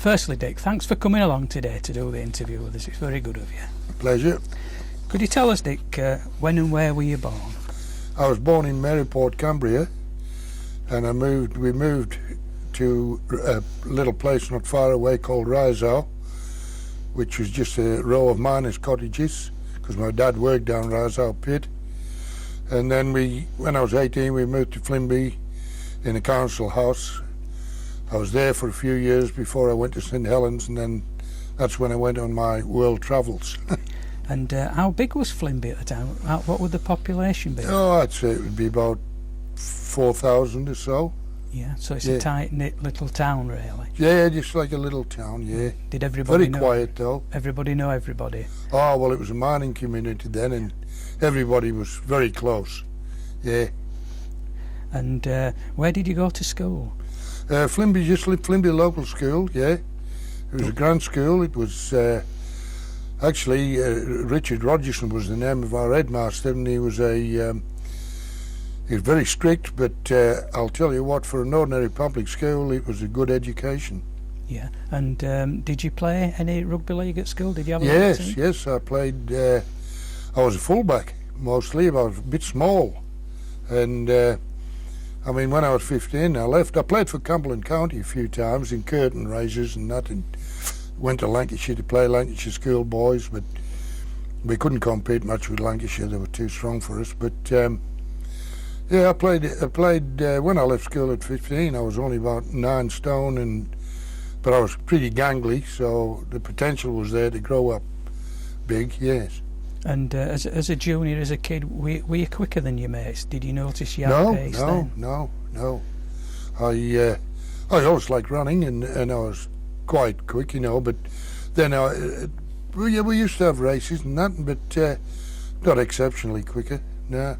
firstly, Dick, thanks for coming along today to do the interview with us. It's very good of you. Pleasure. Could you tell us, Dick, when and where were you born? I was born in Maryport, Cumbria, and we moved to a little place not far away called Riseau, which was just a row of miners' cottages, because my dad worked down Riseau Pit. And then when I was 18, we moved to Flimby in a council house. I was there for a few years before I went to St Helens, and then that's when I went on my world travels. And how big was Flimby at the time? What would the population be? Oh, I'd say it would be about 4,000 or so. Yeah, so it's a tight-knit little town, really. Yeah, just like a little town, yeah. Did everybody Very quiet, though. Everybody know everybody? Oh, well, it was a mining community then, and everybody was very close, yeah. And where did you go to school? Flimby, just Flimby local school, yeah. It was a grand school. It was actually Richard Rogerson was the name of our headmaster, and he was very strict. But I'll tell you what, for an ordinary public school, it was a good education. Yeah. And did you play any rugby league at school? Did you have a team? Yes, I played. I was a fullback mostly. I was a bit small, and. I mean, when I was 15, I left. I played for Cumberland County a few times in curtain raises and that, and went to Lancashire to play Lancashire schoolboys, but we couldn't compete much with Lancashire. They were too strong for us. But yeah, I played. When I left school at 15, I was only about 9 stone, but I was pretty gangly, so the potential was there to grow up big. Yes. And as a junior, as a kid, were you quicker than your mates? Did you notice you had pace then? No. I always liked running, and I was quite quick, but then we used to have races and that, but not exceptionally quicker, no.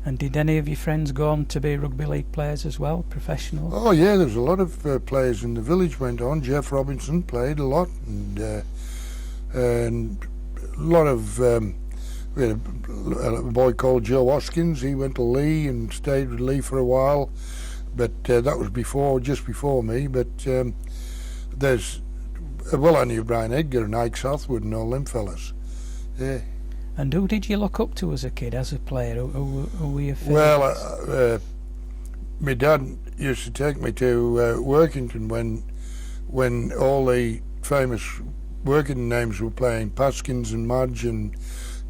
And did any of your friends go on to be rugby league players as well, professional? Oh yeah, there was a lot of players in the village went on. Jeff Robinson played a lot, and a lot of we had a boy called Joe Hoskins. He went to Lee and stayed with Lee for a while, but that was just before me. But I knew Brian Edgar and Ike Southwood and all them fellas. Yeah. And who did you look up to as a kid, as a player? Who were your favourites? Well, my dad used to take me to Workington when all the famous working names were playing, Paskins and Mudge and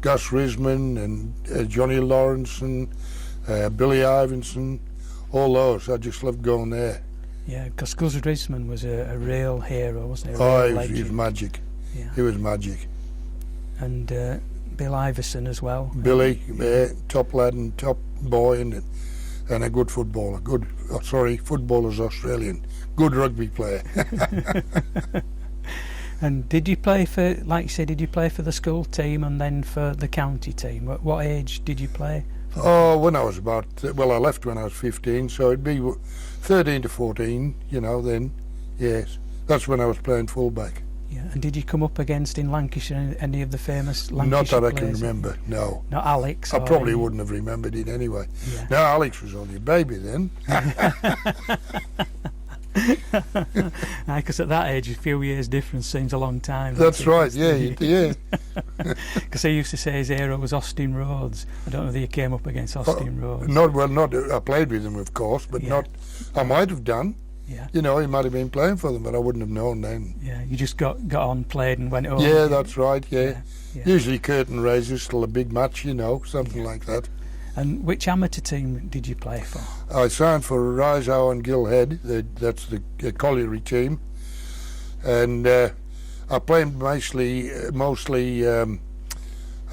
Gus Risman and Johnny Lawrence and Billy Ivinson, all those. I just loved going there. Yeah, because Gus Risman was a real hero, wasn't he? He was magic. Yeah. He was magic. And Bill Iverson as well. Billy, top lad and top boy, and a good footballer. Footballer's Australian. Good rugby player. And did you play for, like you said, did you play for the school team and then for the county team? What age did you play? When I was I left when I was 15, so it'd be 13 to 14, then, yes. That's when I was playing fullback. Yeah, and did you come up against in Lancashire any of the famous Lancashire Not that players? I can remember, no. Not Alex? I probably wouldn't have remembered it anyway. Yeah. No, Alex was only a baby then. Because at that age, a few years difference seems a long time. That's right, yeah. Because he used to say his hero was Austin Rhodes. I don't know whether you came up against Austin Rhodes. I played with him, of course, but not. I might have done. Yeah. He might have been playing for them, but I wouldn't have known then. Yeah, you just got on, played, and went home. Yeah, that's right. Yeah. Usually curtain raisers till a big match, something like that. And which amateur team did you play for? I signed for Riseau and Gilhead. That's the colliery team, and I played mostly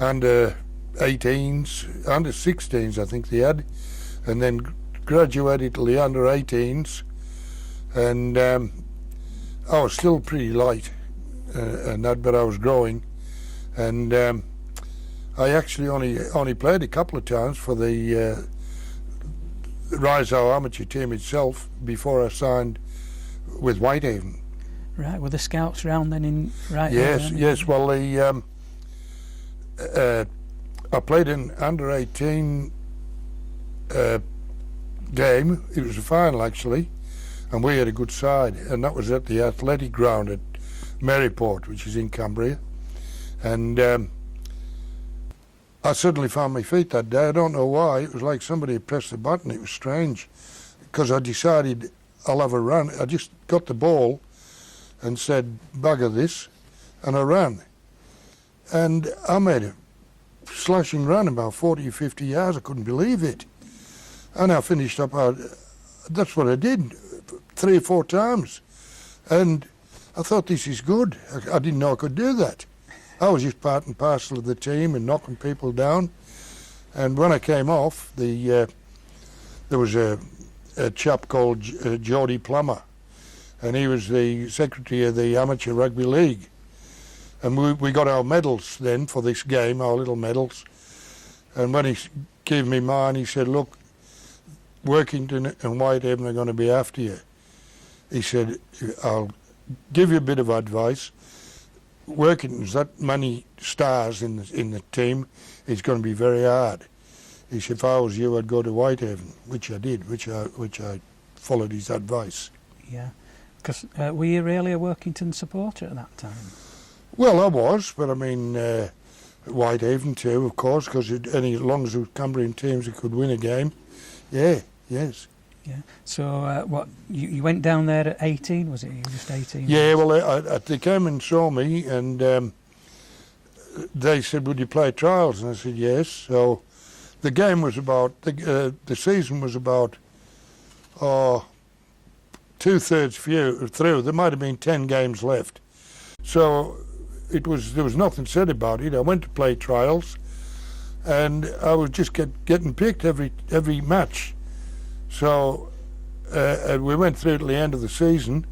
under 18s, under 16s, I think they had, and then graduated to the under 18s, and I was still pretty light, but I was growing, and I actually only played a couple of times for the Riseau amateur team itself before I signed with Whitehaven. Right, were the scouts round then in Yes. Well, I played in under 18 game. It was a final actually, and we had a good side, and that was at the athletic ground at Maryport, which is in Cumbria. And I suddenly found my feet that day. I don't know why. It was like somebody had pressed the button. It was strange, because I decided I'll have a run. I just got the ball and said, bugger this, and I ran. And I made a slashing run about 40 or 50 yards. I couldn't believe it. And I finished up, that's what I did, 3 or 4 times. And I thought, this is good. I didn't know I could do that. I was just part and parcel of the team and knocking people down. And when I came off, there was a chap called Geordie Plummer, and he was the secretary of the Amateur Rugby League. And we got our medals then for this game, our little medals. And when he gave me mine, he said, look, Workington and Whitehaven are going to be after you. He said, I'll give you a bit of advice. Workington's that many stars in the team, it's going to be very hard. He said, if I was you, I'd go to Whitehaven, which I did, which I followed his advice. Yeah, because were you really a Workington supporter at that time? Well, I was, but I mean, Whitehaven too, of course, because as long as there were Cumbrian teams that could win a game, yeah, yes. Yeah. So what, you went down there at 18, was it? You were just 18? Yeah, well, they came and saw me, and they said, would you play trials? And I said, yes. So the game was about, the season was about, 2/3 through. There might have been 10 games left. So there was nothing said about it. I went to play trials, and I was just getting picked every match. So we went through to the end of the season,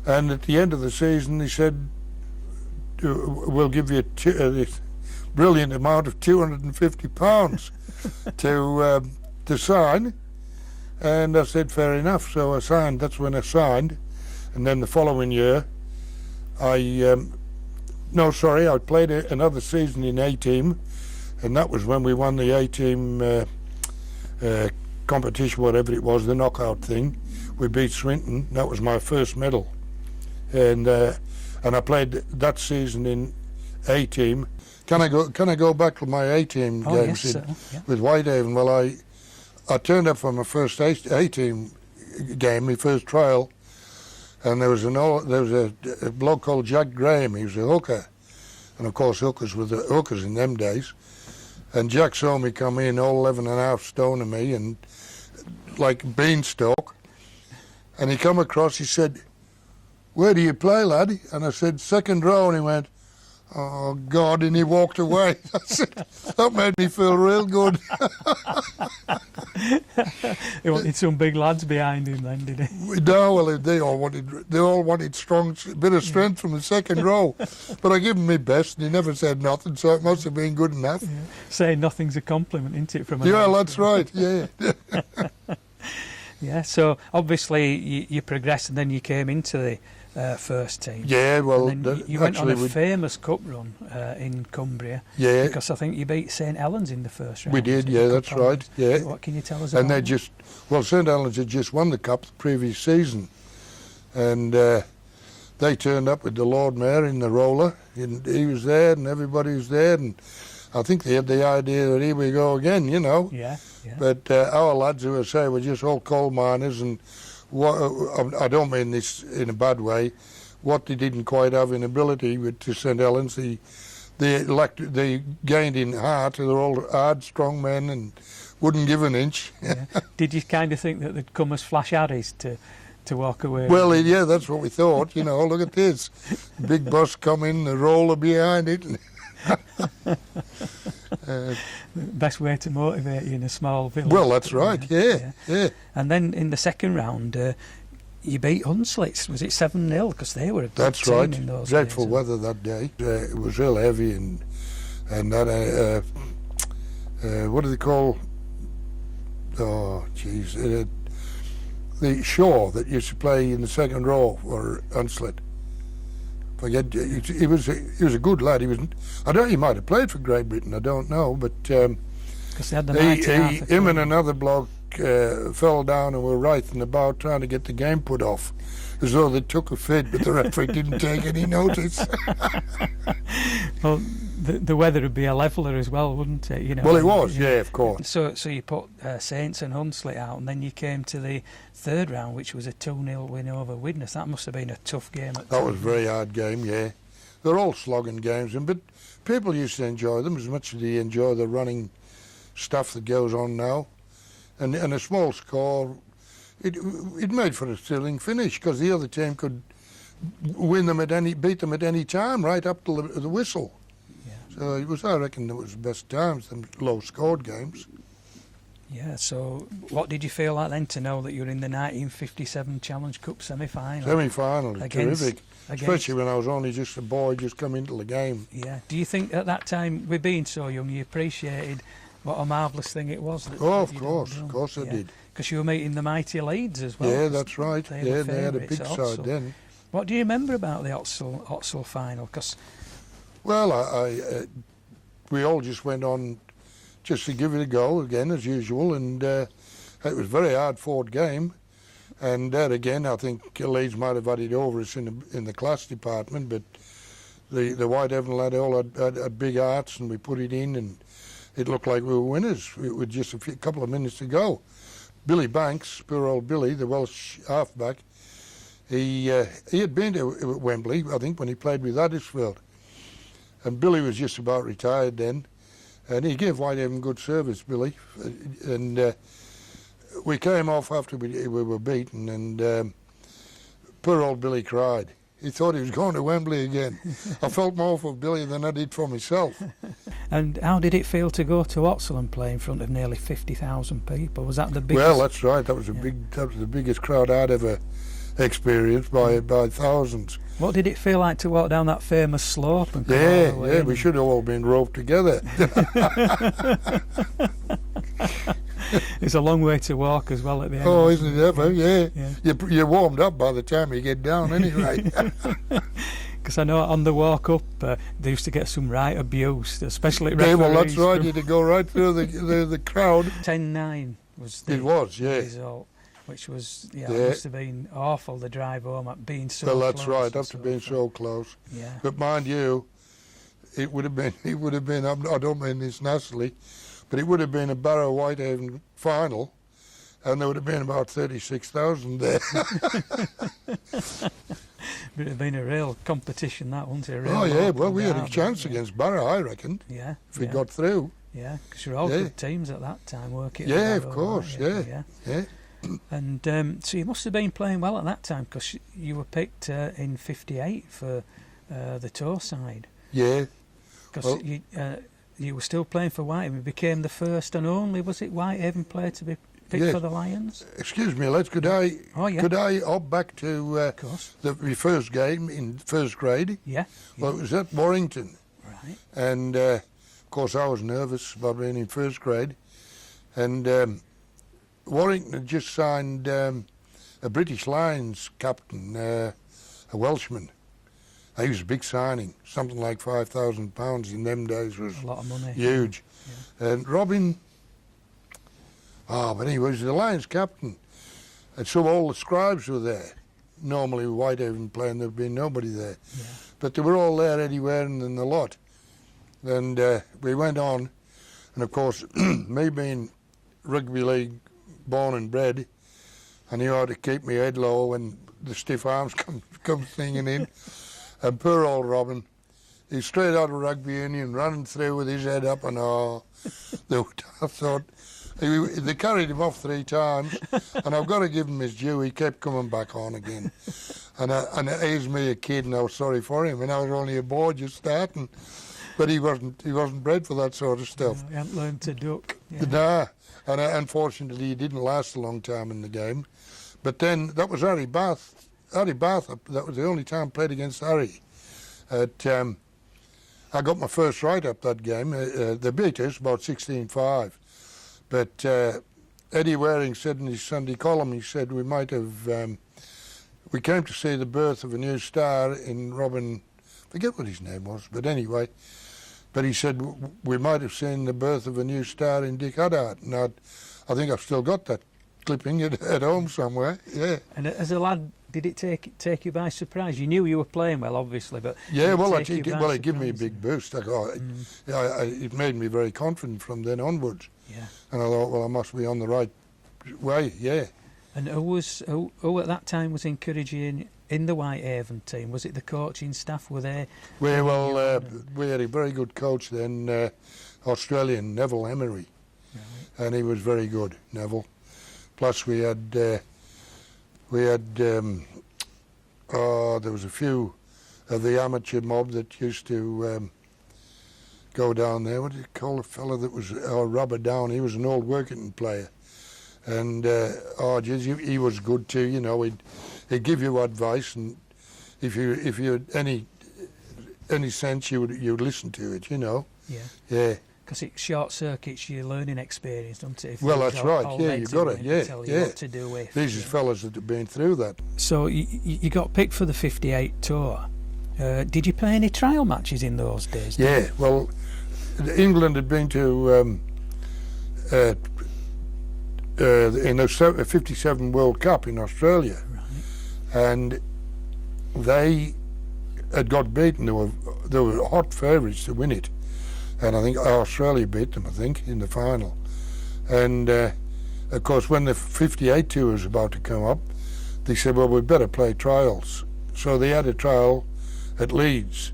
and at the end of the season they said, we'll give you this brilliant amount of £250 to sign. And I said, fair enough. So I signed. That's when I signed. And then the following year, I played another season in A-team, and that was when we won the A-team competition, whatever it was, the knockout thing. We beat Swinton. That was my first medal. And I played that season in A-team. Can I go back to my A-team games with Whitehaven? Well, I turned up for my first A-team game, my first trial, and there was a bloke called Jack Graham. He was a hooker, and of course hookers were the hookers in them days. And Jack saw me come in, all 11.5 stone of me, and like a beanstalk. And he come across. He said, "Where do you play, lad?" And I said, "Second row." And he went, "Oh God!" And he walked away. I said, that made me feel real good. He wanted some big lads behind him then, did he? No, well, they all wanted strong, bit of strength from the second row. But I gave him my best, and he never said nothing, so it must have been good enough. Yeah. Saying nothing's a compliment, isn't it? From that's right. Yeah. Yeah. So obviously you progressed, and then you came into the first team. Yeah, well, and then you went on a famous cup run in Cumbria. Yeah, because I think you beat St Helens in the first round. We did. Yeah, that's right. Yeah. What can you tell us about? And St Helens had just won the cup the previous season, and they turned up with the Lord Mayor in the roller, and he was there, and everybody was there, and I think they had the idea that here we go again, you know. Yeah. Yeah. But our lads, who I say, were just all coal miners, and I don't mean this in a bad way. What they didn't quite have in ability to St Helens, they gained in heart. They're all hard, strong men and wouldn't give an inch. Yeah. Did you kind of think that they'd come as flash Addies to walk away? Well, yeah, that's what we thought. You know, look at this, big bus coming, the roller behind it. Best way to motivate you in a small village. Well, that's right. Yeah. And then in the second round, you beat Hunslits. Was it 7-0? Because they were a good That's team right. in those Dreadful days. weather that day. It was real heavy, and that what do they call? Oh, jeez, the shore that used to play in the second row for Hunslet. Forget, he was a good lad. He might have played for Great Britain. I don't know, but because they had the mighty him and another bloke fell down and were writhing about trying to get the game put off, as though they took a fit, but the referee didn't take any notice. Well, the weather would be a leveller as well, wouldn't it? You know. Well, it was, yeah, of course. So you put Saints and Hunslet out, and then you came to the third round, which was a 2-0 win over Widnes. That must have been a tough game. That was a very hard game, yeah. They're all slogging games, but people used to enjoy them as much as they enjoy the running stuff that goes on now. And a small score, it made for a thrilling finish, because the other team could beat them at any time, right up to the whistle. Yeah. So I reckon it was the best times, them low-scored games. Yeah, so what did you feel like then to know that you were in the 1957 Challenge Cup semi-final? Semi-final, terrific. Especially when I was only just a boy, just come into the game. Yeah. Do you think at that time, with being so young, you appreciated what a marvellous thing it was? Of course I did. Because you were meeting the mighty Leeds as well. Yeah, that's right. They had a big side then. What do you remember about the Otsel final? Cause well, we all just went on just to give it a go again, as usual, and it was a very hard-fought game. And there again, I think Leeds might have had it over us in the class department, but the Whitehaven lad all had big hearts, and we put it in, and it looked like we were winners with just a couple of minutes to go. Billy Banks, poor old Billy, the Welsh halfback, he had been to Wembley, I think, when he played with Huddersfield. And Billy was just about retired then, and he gave Whitehaven good service, Billy. And we came off after we were beaten, and poor old Billy cried. He thought he was going to Wembley again. I felt more for Billy than I did for myself. And how did it feel to go to Otsel and play in front of nearly 50,000 people? Was that the biggest? Well, that's right. That was the biggest crowd I'd ever experienced by thousands. What did it feel like to walk down that famous slope? And Yeah, we should have all been roped together. It's a long way to walk as well at the end. Oh, isn't it ever? Yeah. You're warmed up by the time you get down anyway. Because I know on the walk up, they used to get some right abuse, especially at Yeah, referees. well, that's right. You had to go right through the crowd. 10-9 was the result, which was, it must have been awful, the drive home, being so close. Well, that's right, after being so close. Yeah. But mind you, it would have been, I don't mean this nastily, but it would have been a Barrow Whitehaven final, and there would have been about 36,000 there. It would have been a real competition, that, wouldn't it? Oh, yeah, well, we had a chance against Barrow, I reckon, if we got through. Yeah, because you were all good teams at that time, working. Yeah, of course, yeah. And so you must have been playing well at that time, because you were picked in '58 for the tour side. Yeah. Because you were still playing for Whitehaven. You became the first and only, was it, Whitehaven player to be picked for the Lions? Excuse me, lads, could I hop back to my first game in first grade? Yeah. Well, it was at Warrington. Right. And, of course, I was nervous about being in first grade. And Warrington had just signed a British Lions captain, a Welshman. He was a big signing, something like £5,000 in them days was a lot of money. Huge. Yeah. And Robin, but he was the Lions captain. And so all the scribes were there. Normally with Whitehaven playing, there'd been nobody there. Yeah. But they were all there, Eddie Waring and the lot. And we went on, and of course, me being rugby league born and bred, I knew how to keep my head low when the stiff arms come singing in. And poor old Robin, he's straight out of rugby union, running through with his head up, and I thought, they carried him off 3 times, and I've got to give him his due, he kept coming back on again. And he's me a kid, and I was sorry for him, and I was only a boy just starting. But he wasn't bred for that sort of stuff. He hadn't learned to duck. Yeah. Nah, and unfortunately he didn't last a long time in the game. But then, that was Harry Bath. Harry Bath, that was the only time I played against Harry. I got my first write-up that game. They beat us about 16-5. But Eddie Waring said in his Sunday column, he said we might have... we came to see the birth of a new star in Robin... forget what his name was, but anyway. But he said we might have seen the birth of a new star in Dick Huddart. And I think I've still got that clipping at home somewhere. Yeah. And as a lad, did it take you by surprise? You knew you were playing well, obviously, but Yeah, well, it it gave me a big boost. It made me very confident from then onwards. Yeah. And I thought, well, I must be on the right way. Yeah. And who at that time was encouraging in the Whitehaven team? Was it the coaching staff? Were they? We had a very good coach then, Australian Neville Emery, Right. and he was very good, Neville. Plus we had there was a few of the amateur mob that used to go down there. What do you call the fella that was Robert Down? He was an old Workington player, and he was good too. You know, he'd give you advice, and if you had any sense, you'd listen to it. You know. Yeah. Yeah. Because it short circuits your learning experience, doesn't it? If Well, you've that's got right. all Yeah, legs you got in it. you and Yeah, tell you yeah. what to do with. These are fellas that have been through that. So you got picked for the '58 tour. Did you play any trial matches in those days? Yeah. Well, England had been to in the '57 World Cup in Australia, Right. and they had got beaten. They were hot favourites to win it, and I think Australia beat them. I think in the final, and of course when the '58 tour was about to come up, they said, "Well, we'd better play trials." So they had a trial at Leeds,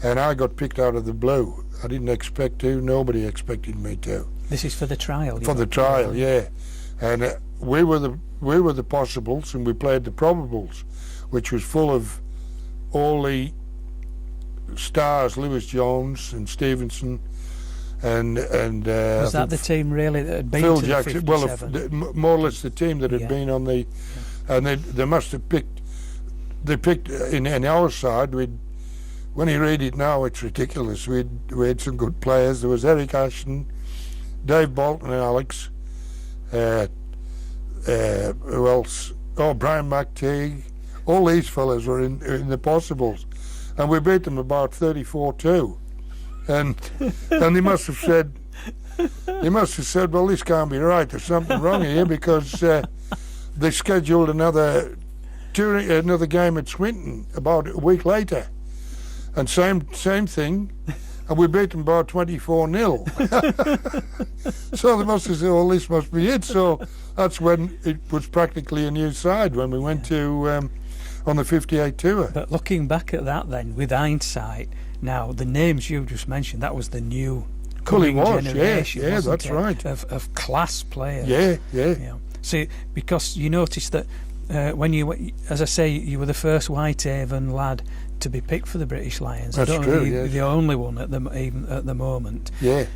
and I got picked out of the blue. I didn't expect to. Nobody expected me to. This is for the trial. For the trial, yeah. And we were the possibles, and we played the probables, which was full of all the stars, Lewis Jones and Stevenson, and was that the team really that had been Phil to Jackson? the Well, 57? more or less the team that had Yeah. been on the, and they must have picked. They picked in our side. When you read it now, it's ridiculous. We had some good players. There was Eric Ashton, Dave Bolton, and Alex. Who else? Oh, Brian McTeague. All these fellas were in the possibles, and we beat them about 34-2. And they must have said, well, this can't be right. There's something wrong here, because they scheduled another game at Swinton about a week later, and same thing, and we beat them about 24-0. So they must have said, well, this must be it. So that's when it was practically a new side, when we went to on the '58 tour. But looking back at that then, with hindsight, now the names you just mentioned, that was the new coming generation, yeah, wasn't that's it, right. Of class players. Yeah. So because you noticed that when you, as I say, you were the first Whitehaven lad to be picked for the British Lions. That's I don't true, know if you're yes. the only one even at the moment. Yeah.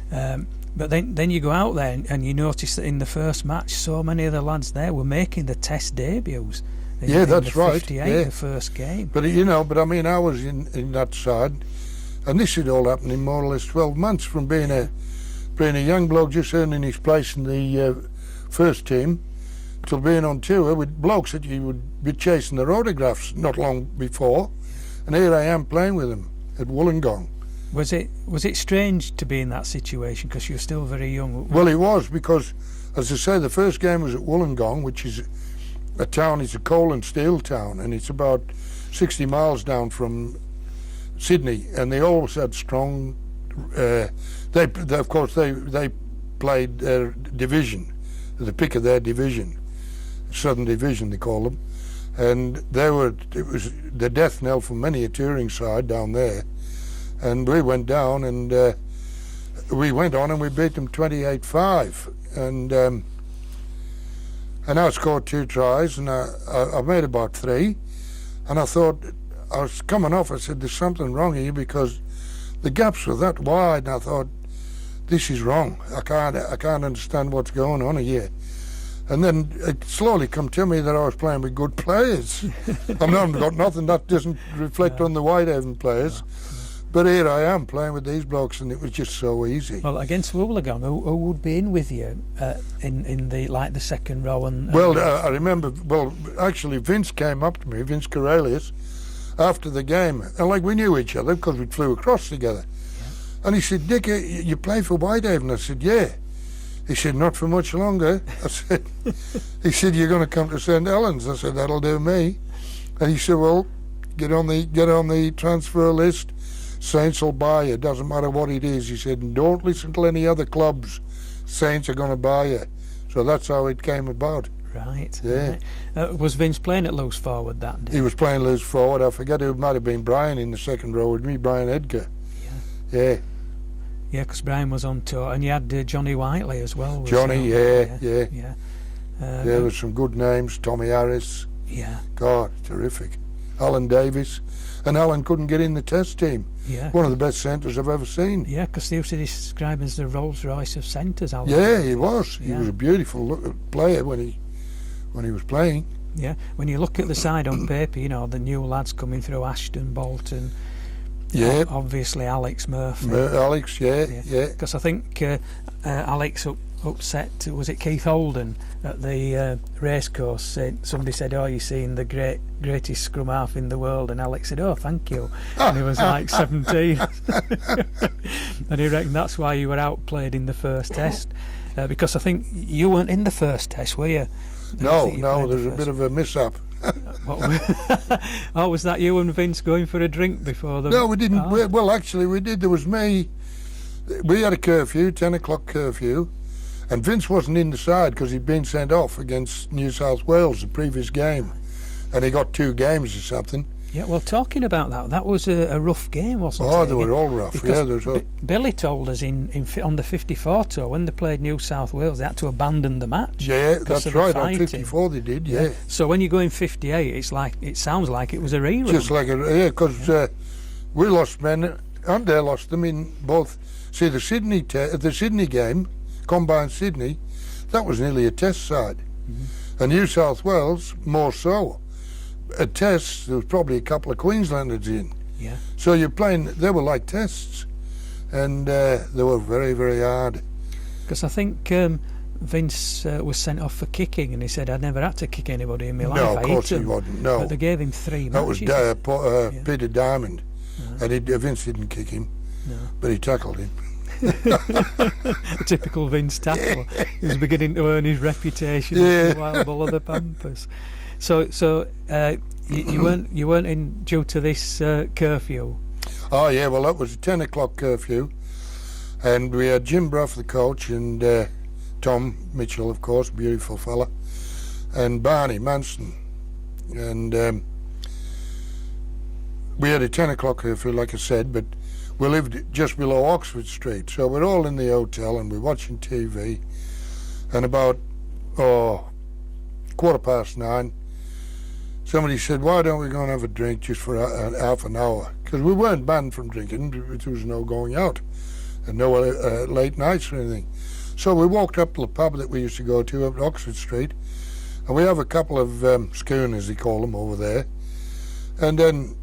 But then you go out there and you notice that in the first match, so many of the lads there were making the Test debuts. That's right. 58, Yeah. the first game. But I mean, I was in that side, and this had all happened in more or less 12 months from being a young bloke just earning his place in the first team, till being on tour with blokes that you would be chasing their autographs not long before, and here I am playing with them at Wollongong. Was it strange to be in that situation because you were still very young? Well, it was, because, as I say, the first game was at Wollongong, which is a town. It's a coal and steel town, and it's about 60 miles down from Sydney. And they always had strong. They of course they played their division, the pick of their division, Southern Division they call them, and it was the death knell for many a touring side down there. And we went down, and we went on and we beat them 28-5, and I scored 2 tries, and I made about 3, and I thought, I was coming off, I said, there's something wrong here, because the gaps were that wide, and I thought, this is wrong. I can't understand what's going on here. And then it slowly come to me that I was playing with good players. I've not got nothing that doesn't reflect on the Whitehaven players. But here I am playing with these blokes, and it was just so easy. Well, against Wollongong, who would be in with you in the second row? Well, I remember. Well, actually, Vince came up to me, Vince Corellius, after the game, and we knew each other because we flew across together. Yeah. And he said, "Dick, you play for Whitehaven?" I said, "Yeah." He said, not for much longer. I said, he said, you're going to come to St Helens. I said, that'll do me. And he said, well, get on the transfer list. Saints will buy you. Doesn't matter what it is. He said, and don't listen to any other clubs. Saints are going to buy you. So that's how it came about. Right. Yeah. Right. Was Vince playing at loose forward that day? He was playing loose forward. I forget who, it might have been Brian in the second row with me, Brian Edgar. Yeah. Yeah, because Brian was on tour, and you had Johnny Whiteley as well. Johnny, yeah. There was some good names. Tommy Harris. Yeah. God, terrific. Alan Davis. And Alan couldn't get in the test team. Yeah. One of the best centres I've ever seen. Yeah, because they used to describe him as the Rolls Royce of centres, Alan. Yeah, he was. Yeah. He was a beautiful player when he was playing. Yeah, when you look at the side on paper, you know, the new lads coming through, Ashton, Bolton. Yeah. Obviously Alex Murphy. Alex, yeah. Because I think Alex upset, was it Keith Holden at the racecourse? Somebody said, oh, you're seeing the greatest scrum half in the world, and Alex said, oh, thank you. And he was like 17. And he reckoned that's why you were outplayed in the first test. Because I think you weren't in the first test, were you? No, there's a bit of a mishap. Oh, was that you and Vince going for a drink before the... No, we didn't. Oh. Well, actually, we did. There was me. We had a curfew, 10 o'clock curfew, and Vince wasn't in the side because he'd been sent off against New South Wales the previous game, and he got 2 games or something. Yeah, well, talking about that was a rough game, wasn't it? Oh, they were all rough. Because yeah, Billy told us on the 54 tour, when they played New South Wales, they had to abandon the match. Yeah, that's right. On 54 they did, yeah. So when you go in 58, it sounds like it was a rerun. Just like because we lost men, and they lost them in both. See, the Sydney game, Combined Sydney, that was nearly a test side. Mm-hmm. And New South Wales, more so. At tests, there was probably a couple of Queenslanders in. Yeah. So you're playing, they were like tests, and they were very, very hard. Because I think Vince was sent off for kicking, and he said, I'd never had to kick anybody in my life. No, of course he wouldn't, no. But they gave him 3 that matches. That was Peter Diamond, and Vince didn't kick him, but he tackled him. A typical Vince tackle. He was beginning to earn his reputation as the wild bull of the Pampas. So you weren't in due to this curfew. Oh yeah, well that was a 10 o'clock curfew, and we had Jim Bruff, the coach, and Tom Mitchell, of course, beautiful fella, and Barney Manson, and we had a 10 o'clock curfew, like I said, but we lived just below Oxford Street, so we're all in the hotel and we're watching TV, and about 9:15. Somebody said, why don't we go and have a drink just for half an hour? Because we weren't banned from drinking, there was no going out and no late nights or anything. So we walked up to the pub that we used to go to up at Oxford Street, and we have a couple of schooners, they call them, over there. And then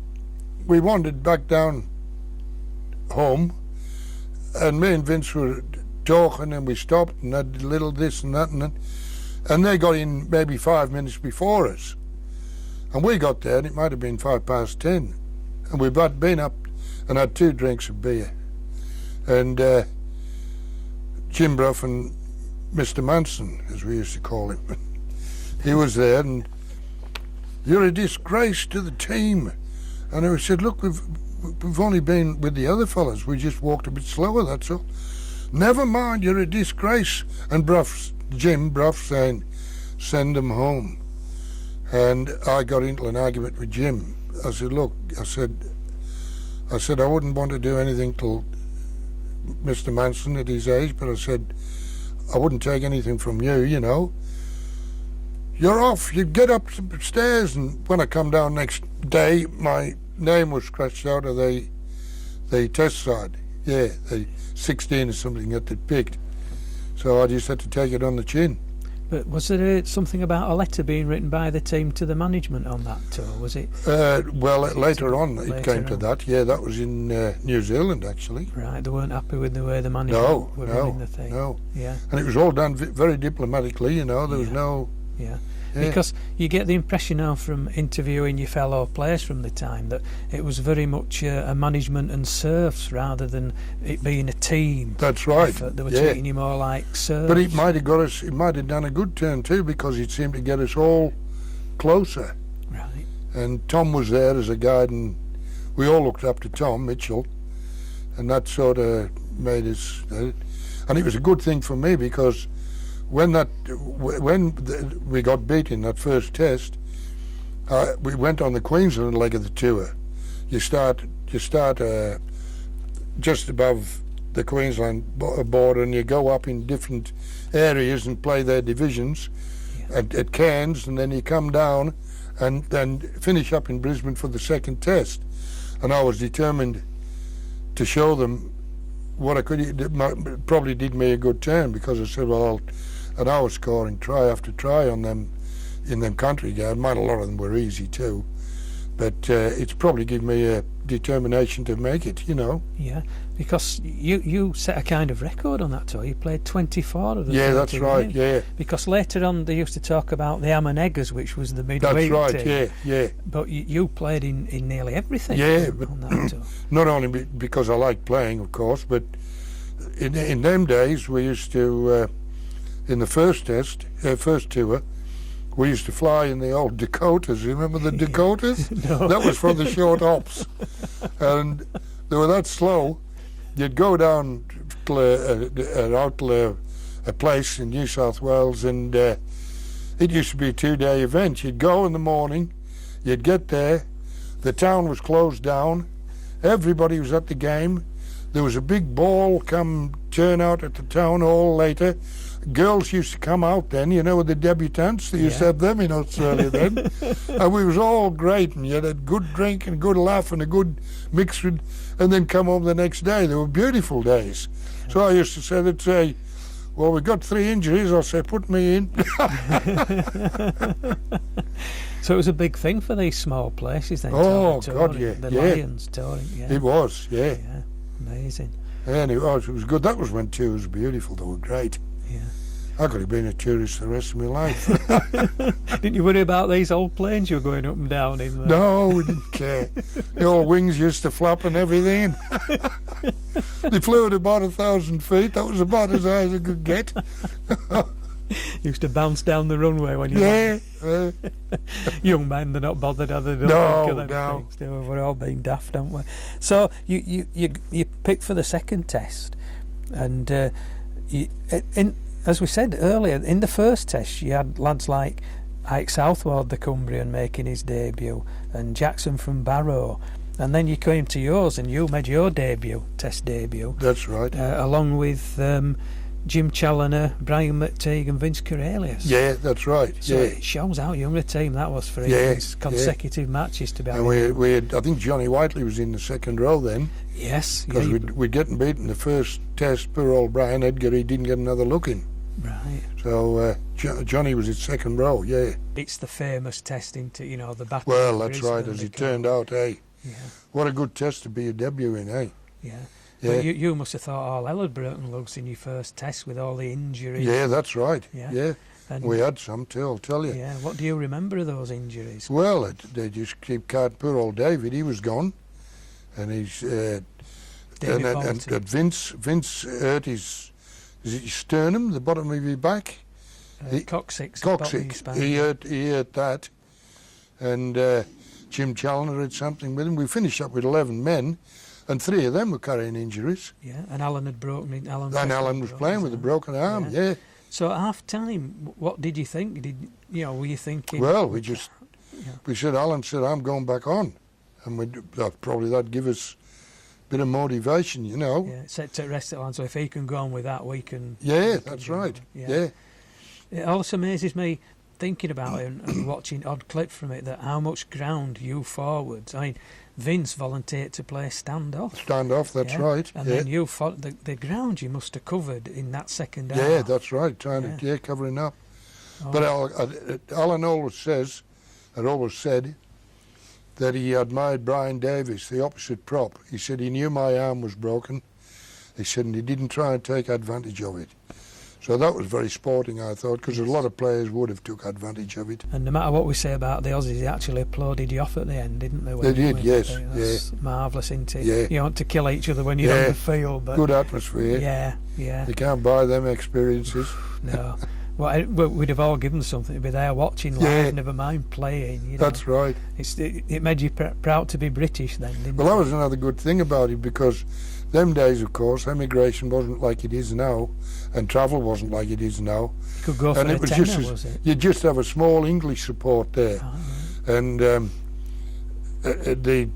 we wandered back down home, and me and Vince were talking, and we stopped and had a little this and that, and they got in maybe 5 minutes before us. And we got there, and it might have been 10:05, and we'd been up and had 2 drinks of beer. And Jim Bruff and Mr. Manson, as we used to call him, he was there, and you're a disgrace to the team. And I said, look, we've only been with the other fellas, we just walked a bit slower, that's all. Never mind, you're a disgrace. And Jim Bruff saying, send them home. And I got into an argument with Jim. I said, look, I said I wouldn't want to do anything till Mr. Manson at his age, but I said, I wouldn't take anything from you, you know. You're off, you get upstairs. And when I come down next day, my name was scratched out of the test side. Yeah, the 16 or something that they'd picked. So I just had to take it on the chin. But was there something about a letter being written by the team to the management on that tour? Was it? Later on it came to that. Yeah, that was in New Zealand, actually. Right, they weren't happy with the way the management were running the thing. No. Yeah. And it was all done very diplomatically, you know. There was no... Yeah. Because you get the impression now from interviewing your fellow players from the time that it was very much a management and serves rather than it being a team. That's right. Effort. They were treating you more like serves. But it might have got us. It might have done a good turn too, because it seemed to get us all closer. Right. And Tom was there as a guide, and we all looked up to Tom Mitchell, and that sort of made us. And it was a good thing for me, because when we got beat in that first test, we went on the Queensland leg of the tour. You start just above the Queensland border, and you go up in different areas and play their divisions at Cairns, and then you come down and then finish up in Brisbane for the second test. And I was determined to show them what I could. It probably did me a good turn, because I said, well, and I was scoring try after try on them in them country games. A lot of them were easy too, but it's probably given me a determination to make it, Yeah, because you set a kind of record on that tour. You played 24 of them. Yeah, that's right, yeah. Because later on they used to talk about the Ammoneggers, which was the midweek That's right, team. yeah. But you played in nearly everything. Yeah, on that tour. Not only because I liked playing, of course, but in them days we used to, in the first tour, we used to fly in the old Dakotas. You remember the Dakotas? No. That was for the short hops. And they were that slow. You'd go down to a place in New South Wales, and it used to be a 2-day event. You'd go in the morning, you'd get there, the town was closed down, everybody was at the game. There was a big ball turn out at the town hall later. Girls used to come out then, with the debutantes. They used to have them in Australia then. And we was all great, and you had a good drink and a good laugh and a good mix, and then come home the next day. They were beautiful days. So I used to say, they'd say, well, we got 3 injuries. I'll say, put me in. So it was a big thing for these small places then. Oh, touring, God, yeah. The Lions touring, yeah. It was, yeah. Yeah, amazing. And it was good. That was when tours were beautiful. They were great. Yeah. I could have been a tourist the rest of my life. Didn't you worry about these old planes you were going up and down in? No, we didn't care. The old wings used to flap and everything. They flew at about 1,000 feet. That was about as high as I could get. Used to bounce down the runway when you Yeah. young men, they're not bothered, are they? No. We're all being daft, aren't we? So you picked for the second test, and as we said earlier, in the first test you had lads like Ike Southward, the Cumbrian, making his debut, and Jackson from Barrow, and then you came to yours and you made your test debut. That's right. Along with Jim Challoner, Brian McTeague and Vince Cornelius. Yeah, that's right. So yeah. it shows how young a team that was for his consecutive matches to be. And we had, I think Johnny Whiteley was in the second row then. Yes. Because we'd getting beaten the first test. Poor old Brian Edgar, he didn't get another look in. Right. So Johnny was in second row, yeah. It's the famous testing to, the battle. Well, that's right, as it turned out, eh? Yeah. What a good test to be a debut in, eh? Yeah. Yeah. Well, you must have thought all hell had broken loose in your first test with all the injuries. Yeah, that's right. Yeah. And we had some too, I'll tell you. Yeah. What do you remember of those injuries? Well, they just keep carting poor old David. He was gone, and he's and Vince hurt his sternum, the bottom of his back. Coccyx. He hurt that, and Jim Challoner had something with him. We finished up with 11 men. And 3 of them were carrying injuries. Yeah, and Alan had broken it. Alan was playing with a broken arm, yeah. So at half time, what did you think? Were you thinking? Well, we said, Alan said, I'm going back on. And probably that'd give us a bit of motivation, Yeah, set to rest Alan, so if he can go on with that, we can. Yeah, that's right, yeah. It also amazes me, thinking about it and watching odd clips from it, that how much ground you forwards. I mean, Vince volunteered to play standoff. Standoff, that's right. And then you fought the ground you must have covered in that second half. Yeah, that's right. Covering up. Oh. But Alan always said that he admired Brian Davis, the opposite prop. He said he knew my arm was broken. He said, and he didn't try and take advantage of it. So that was very sporting, I thought, because a lot of players would have took advantage of it. And no matter what we say about the Aussies, they actually applauded you off at the end, didn't they? They did, yes. That's marvellous, isn't it? Yeah. You want to kill each other when you're on the field. But good atmosphere. Yeah, yeah. You can't buy them experiences. No. Well, we'd have all given something to be there watching live, never mind playing. You know. That's right. It made you proud to be British then, didn't it? Well, that was another good thing about it, because them days, of course, emigration wasn't like it is now, and travel wasn't like it is now. You could go for and a it was tenner, was it? You just have a small English support there, and they'd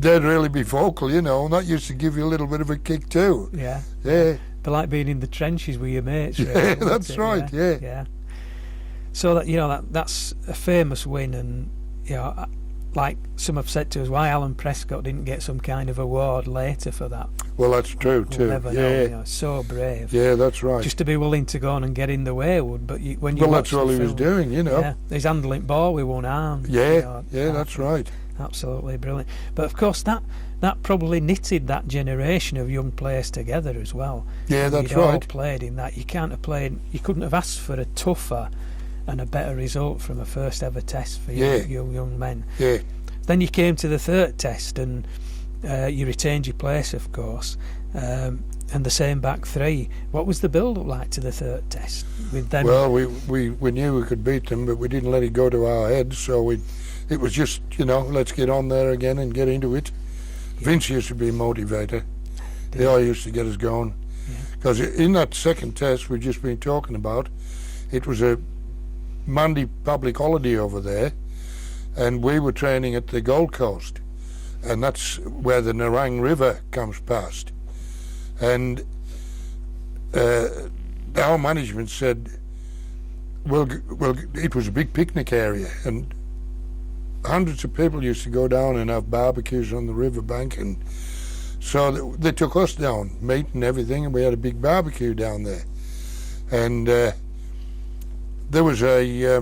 really be vocal, you know, and that used to give you a little bit of a kick too. Yeah. Yeah. But like being in the trenches with your mates. Really, Yeah, that's right. Yeah. So that that's a famous win, and like some have said to us, why Alan Prescott didn't get some kind of award later for that. Well, that's true too. We'll never know. So brave. Yeah, that's right. Just to be willing to go on and get in the way would, but when you well, watch that's all the he was film, doing, you know. Yeah, he's handling ball with one arm. Yeah, that's right. Absolutely brilliant. But of course that probably knitted that generation of young players together as well. Yeah, that's You'd all right. played in that. You couldn't have asked for a tougher and a better result from a first ever test for young men. Yeah. Then you came to the third test, and you retained your place, of course, and the same back three. What was the build-up like to the third test with them? Well, we knew we could beat them, but we didn't let it go to our heads, so it was just, let's get on there again and get into it. Yeah. Vince used to be a motivator. They all used to get us going. Because in that second test we've just been talking about, it was a Monday public holiday over there, and we were training at the Gold Coast, and that's where the Nerang River comes past. And our management said, well, it was a big picnic area, and hundreds of people used to go down and have barbecues on the riverbank, and so they took us down, meat and everything, and we had a big barbecue down there. And there was a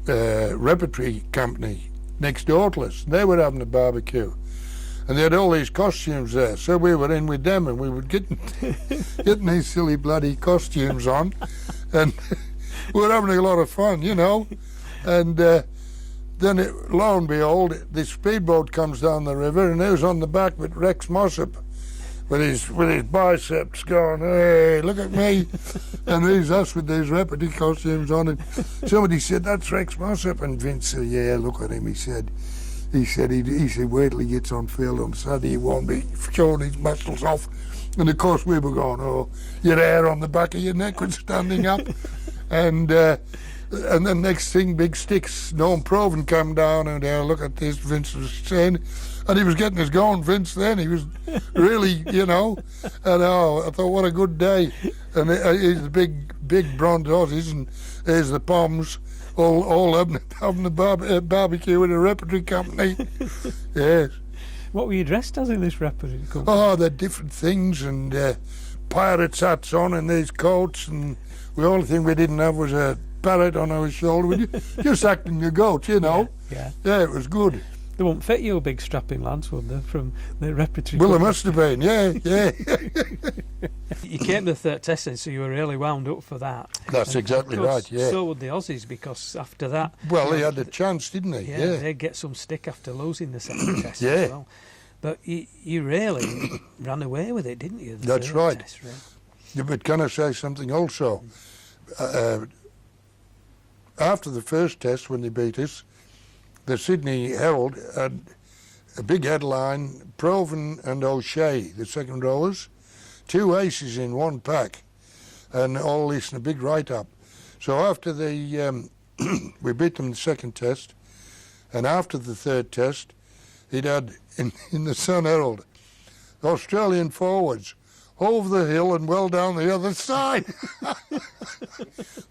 repertory company next door to us. They were having a barbecue, and they had all these costumes there, so we were in with them, and we were getting these silly bloody costumes on, and we were having a lot of fun, and then lo and behold, this speedboat comes down the river, and who's on the back but Rex Mossop with his biceps going, hey, look at me. And he's us with these repertory costumes on, and somebody said, that's Rex Mossop. And Vince said, yeah, look at him. He said wait till he gets on field on Saturday, he won't be showing his muscles off. And of course we were going, oh, your hair on the back of your neck was standing up. And then next thing, big sticks, Norm Proven come down, and look at this, Vince was saying, and he was getting us going, Vince, then. He was really, and I thought, what a good day. And he's the big bronze Aussies, and there's the Poms, all having a barbecue with a repertory company. Yes. What were you dressed as in this repertory company? Oh, they're different things, and pirates' hats on, and these coats, and the only thing we didn't have was a parrot on our shoulder. We just acting the goat, Yeah. Yeah, it was good. They won't fit you big strapping lads, would they, from the repertory? Well, they must have been, yeah. You came to the third test then, so you were really wound up for that. That's exactly right, yeah. So would the Aussies, because after that... Well, he had a chance, didn't he? Yeah, they'd get some stick after losing the second test Yeah. as well. But you really ran away with it, didn't you? That's right. Test, really? Yeah, but can I say something also? After the first test, when they beat us, the Sydney Herald had a big headline, Proven and O'Shea, the second rowers, 2 aces in one pack, and all this in a big write-up. So after we beat them the second test, and after the third test, he'd had, in the Sun Herald, Australian forwards, over the hill and well down the other side.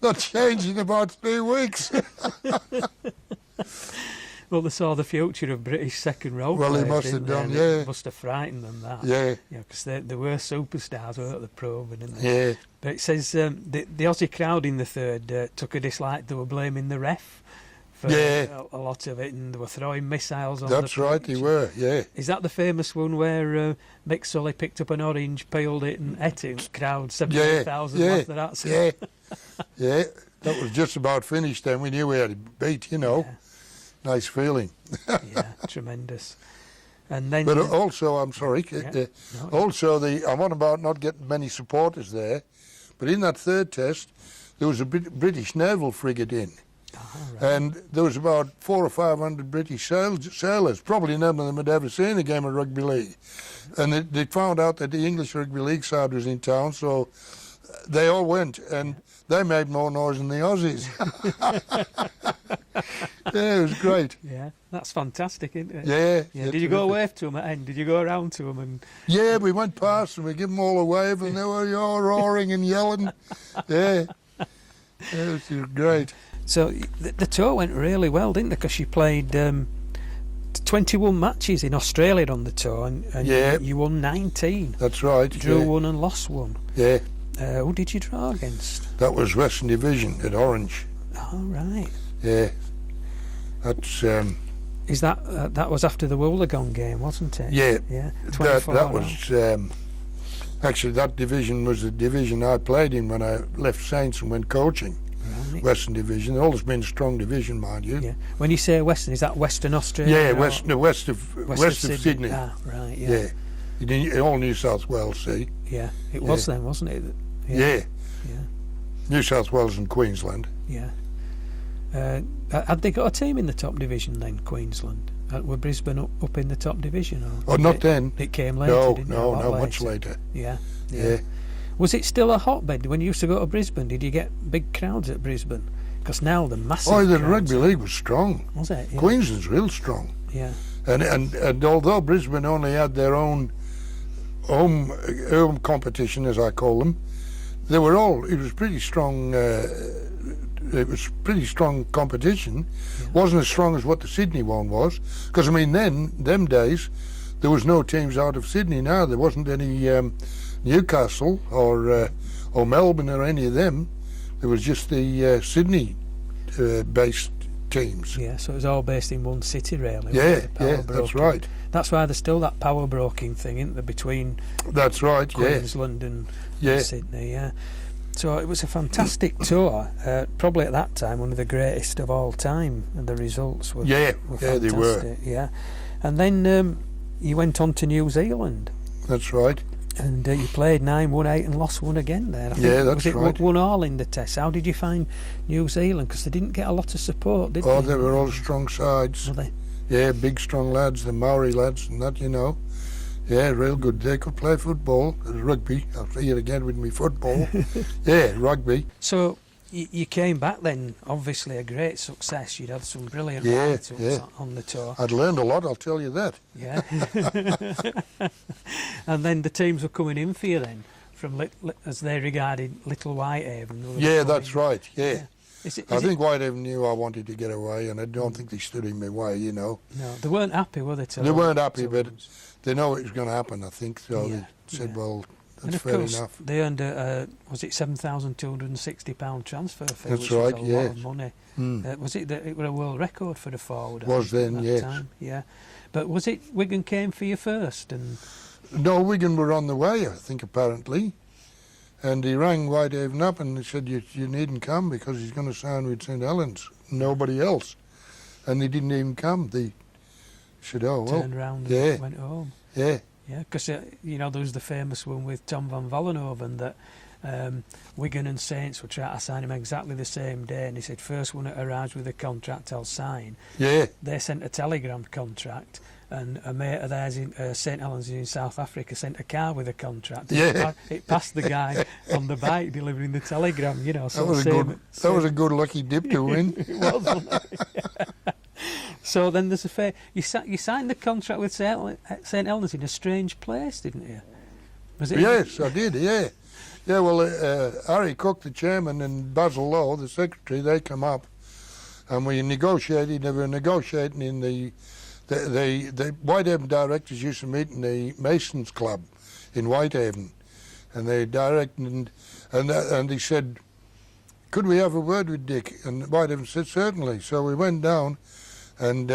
That changed in about 3 weeks. Well, they saw the future of British second row Well, players, they must didn't have done, they? yeah. It must have frightened them, that. Yeah. Because they were superstars, weren't they, Proven? And they? Yeah. But it says the Aussie crowd in the third took a dislike. They were blaming the ref for a lot of it, and they were throwing missiles on That's the right, pitch. they were, yeah. Is that the famous one where Mick Sully picked up an orange, peeled it and ate it? Crowd, 78,000 after that. So. Yeah, yeah. That was just about finished then. We knew we had it beat, you know. Yeah. Nice feeling. Yeah, tremendous. And then, But also, I'm sorry, no, also I'm on about not getting many supporters there, but in that third test, there was a British naval frigate in. right. And there was about 400 or 500 British sailors. Probably none of them had ever seen a game of rugby league. And they found out that the English rugby league side was in town, so they all went, and they made more noise than the Aussies. Yeah, it was great. Yeah, that's fantastic, isn't it? Yeah. Did you go wave to them at end? Did you go around to them? And Yeah, we went past and we gave them all a wave, and they were all roaring and yelling. Yeah, it was great. So the tour went really well, didn't it? Because you played 21 matches in Australia on the tour, and Yeah. you won 19. That's right. Drew yeah. one and lost one. Yeah, Who did you draw against? that was Western Division at Orange. Oh, right. Yeah, that's Is that was after the Wollongong game, wasn't it? yeah. Yeah. That 24 was actually, that division was the division I played in when I left Saints and went coaching. Right. Western Division. Always been a strong division, mind you. Yeah. When you say Western, is that Western Australia? Yeah, or west of Sydney. Ah, right. Yeah. Yeah. All New South Wales, see? Yeah. It was then, wasn't it? Yeah. Yeah. New South Wales and Queensland. Yeah. Had they got a team in the top division then, Queensland? Were Brisbane up in the top division? Or Oh, not then. It came later, No, didn't it? no, A lot no, much later. Yeah. Yeah. Was it still a hotbed when you used to go to Brisbane? Did you get big crowds at Brisbane? Because now the massive Oh, the crowds rugby league was strong. Was it? Yeah. Queensland's real strong. Yeah. And although Brisbane only had their own home competition, as I call them, they were all. It was pretty strong. It was pretty strong competition. Yeah. Wasn't as strong as what the Sydney one was, because I mean, them days, there was no teams out of Sydney. Now there wasn't any Newcastle or Melbourne or any of them. There was just the Sydney based teams. Yeah, so it was all based in one city, really. Yeah, wasn't it? Power that's broking. right. That's why there's still that power broking thing, isn't there, between That's right. Yeah, Queensland and yeah. Sydney. Yeah. So it was a fantastic tour. Probably at that time one of the greatest of all time, and the results were Yeah, were yeah, they fantastic. were. Yeah, and then you went on to New Zealand. That's right. And you played 9, won 8 and lost 1 again there. I think, Yeah, that's was it right. 1 all in the test? How did you find New Zealand? Because they didn't get a lot of support, did Oh, they? they were all strong sides. Were they? Yeah, big strong lads, the Maori lads and that, you know. Yeah, real good. They could play football, rugby. I'll say it again with me football. Yeah, rugby. So you came back then, obviously a great success. You'd had some brilliant Yeah, write-ups yeah. on the tour. I'd learned a lot, I'll tell you that. Yeah. And then the teams were coming in for you then, from as they regarded Little Whitehaven. They were Yeah, coming that's in. right, yeah. I Is think Whitehaven knew I wanted to get away, and I don't think they stood in my way, you know. No, they weren't happy, were they? They weren't happy, but they know it was going to happen, I think. So Yeah, they said, yeah. well, And that's of fair course, enough. they earned was it £7,260 transfer fee, That's which right, was a lot yes. of money. Mm. Was it that it was a world record for the forward? I Was think, then, at that yes. time? Yeah, but was it Wigan came for you first? And No, Wigan were on the way, I think, apparently. And he rang Whitehaven up and he said, you needn't come because he's going to sign with St Helens. Nobody else. And they didn't even come. They said, oh, well, turned around yeah. and went home. yeah. Yeah, because you know there was the famous one with Tom van Vollenhoven that Wigan and Saints were trying to sign him exactly the same day, and he said, first one that arrives with a contract I'll sign. Yeah, They sent a telegram contract, and a mate of theirs in St Helens in South Africa sent a car with a contract. Yeah. It passed the guy on the bike delivering the telegram, you know. So that was a good lucky dip to win. It was, wasn't it? So then there's a you signed the contract with St Helens in a strange place, didn't you? Was it? Yes, I did, yeah. Yeah, well, Harry Cook, the chairman, and Basil Lowe, the secretary, they come up and we negotiated. They were negotiating in the Whitehaven directors used to meet in the Masons Club in Whitehaven, and they directed and they said, could we have a word with Dick? And Whitehaven said, certainly. So we went down, and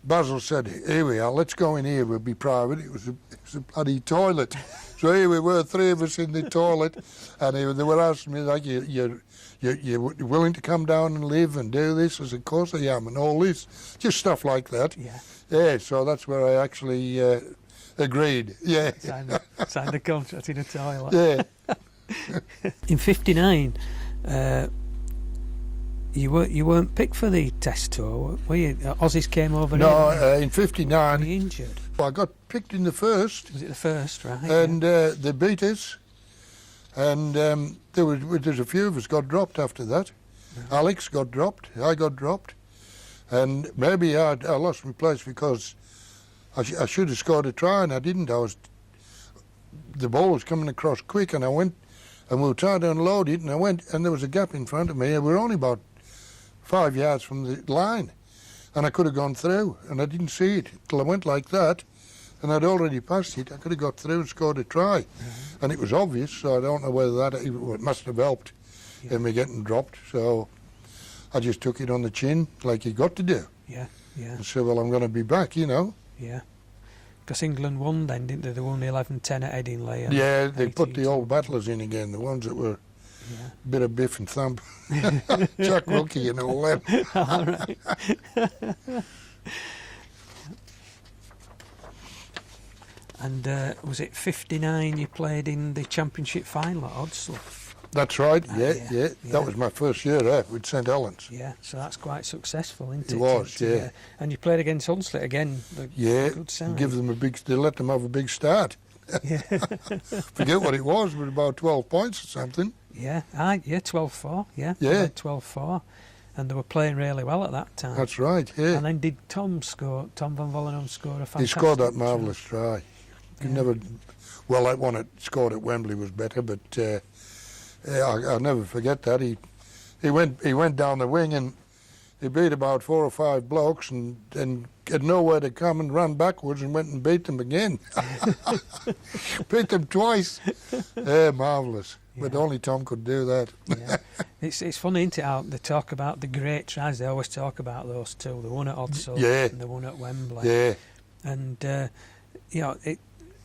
Basil said, here we are, let's go in here, we'll be private. It was a bloody toilet. So here we were, three of us in the toilet, and they were asking me, like, you're willing to come down and live and do this? I said, of course I am, and all this. Just stuff like that. Yeah. Yeah, so that's where I actually agreed. Yeah. Signed the contract in a toilet. Yeah. In '59, you weren't picked for the Test tour, were you? Aussies came over. No, in Were '59, you injured? I got picked in the first, Was it the first, right? and they beat us, and there's a few of us got dropped after that. Right. Alex got dropped, I got dropped, and maybe I lost my place because I should have scored a try and I didn't. The ball was coming across quick, and I went, and we were trying to unload it, and I went, and there was a gap in front of me, and we were only about 5 yards from the line, and I could have gone through, and I didn't see it till I went like that, and I'd already passed it. I could have got through and scored a try, and it was obvious, so I don't know whether it must have helped in me getting dropped. So I just took it on the chin, like you got to do, Yeah, yeah, and said, well, I'm going to be back, you know. yeah. Because England won then, didn't they? They won 11-10 at Headingley. And Yeah, they put the 18-2. old battlers in again, the ones that were Yeah. a bit of biff and thump. Jack Wilkie and all them. All right. And was it '59 you played in the championship final at Odsley? That's right, yeah, yeah, yeah. yeah. That was my first year there with St Helens. Yeah, so that's quite successful, isn't it? It was, To- yeah. And you played against Hunslet again. Yeah, Good sign. give them they let them have a big start. Yeah. Forget what it was, but about 12 points or something. Yeah, 12-4. Yeah, Yeah. 12-4, and they were playing really well at that time. That's right, yeah. And then did Tom van Vollenham score a fantastic He scored that try? marvellous try. Could Yeah. never, well, that one scored at Wembley was better, but yeah, I'll never forget that. He went down the wing and he beat about 4 or 5 blokes and had nowhere to come and ran backwards and went and beat them again. Beat them twice. Yeah, marvellous. But Yeah. only Tom could do that. Yeah. It's funny, isn't it, how they talk about the great tries. They always talk about those two, the one at Oddsall Yeah. and the one at Wembley. Yeah, And, you know,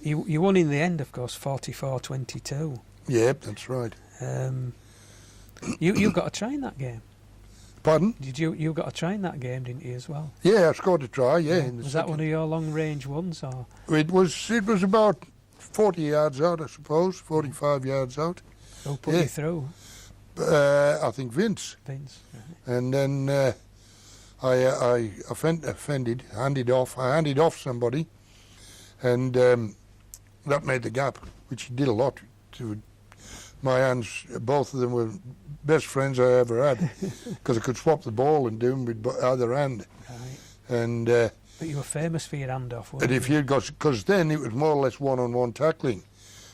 you won in the end, of course, 44-22. yeah, that's right. You got a try in that game. Pardon? Did you got a try in that game, didn't you, as well? Yeah, I scored a try, yeah. in the Was that second. one of your long range ones, or? It was about 40 yards out, I suppose, 45 yards out. Who put Yeah. you through? I think Vince. Vince. Right. And then I handed off somebody, and that made the gap, which he did a lot. To my hands, both of them were best friends I ever had, because I could swap the ball and do them with either hand. Right. And But you were famous for your handoff, weren't and if you? you got, because then it was more or less one-on-one tackling.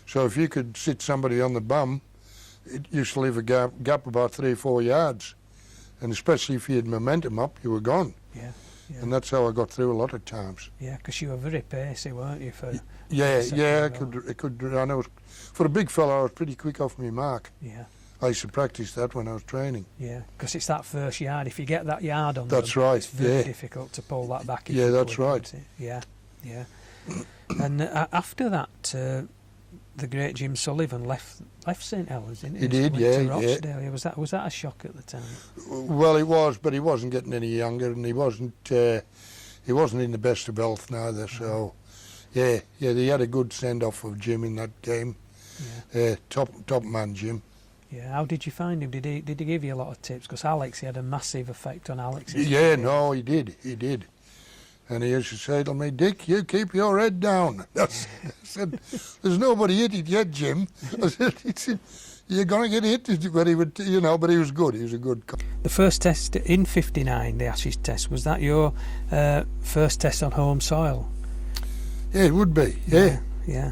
So if you could sit somebody on the bum, it used to leave a gap about 3 or 4 yards. And especially if you had momentum up, you were gone. Yeah. Yeah. And that's how I got through a lot of times. Yeah, because you were very pacey, weren't you? For Yeah, second yeah, row. I could. I know. For a big fella, I was pretty quick off my mark. Yeah, I used to practice that when I was training. yeah, because it's that first yard. If you get that yard on That's them, right, it's very yeah. difficult to pull that back. If Yeah, you that's could, right. isn't it? Yeah, yeah. And after that, the great Jim Sullivan left St Helens, didn't he? He did, Went yeah, to yeah. Rochdale. Was that a shock at the time? Well, it was, but he wasn't getting any younger, and he wasn't in the best of health neither. So, yeah, they had a good send off of Jim in that game. Yeah. Top man, Jim. Yeah. How did you find him? Did he give you a lot of tips? Because Alex, he had a massive effect on Alex. Yeah, no, he did. And he used to say to me, "Dick, you keep your head down." I said, "There's nobody hit it yet, Jim." I said, "You're going to get hit," but he would, but he was good. He was a good coach. The first test in '59, the Ashes test, was that your first test on home soil? Yeah, it would be. Yeah. Yeah.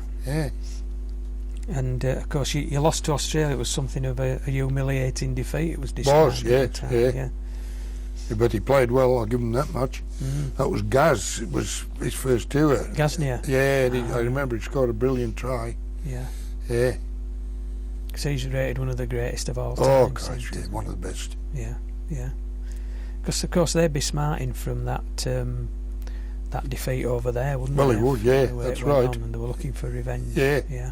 And of course, you lost to Australia. It was something of a humiliating defeat. It was described yeah, at the time. yeah. But he played well, I'll give him that much. Mm. That was Gaz. It was his first tour. Gaznia. Yeah, I remember he scored a brilliant try. Yeah. Yeah. Because he's rated one of the greatest of all Oh, time. gosh, yeah, one of the best. Yeah, yeah. Because of course they'd be smarting from that that defeat over there, wouldn't they? Well, he would, yeah, The way that's it went right. on, and they were looking for revenge. Yeah. Yeah.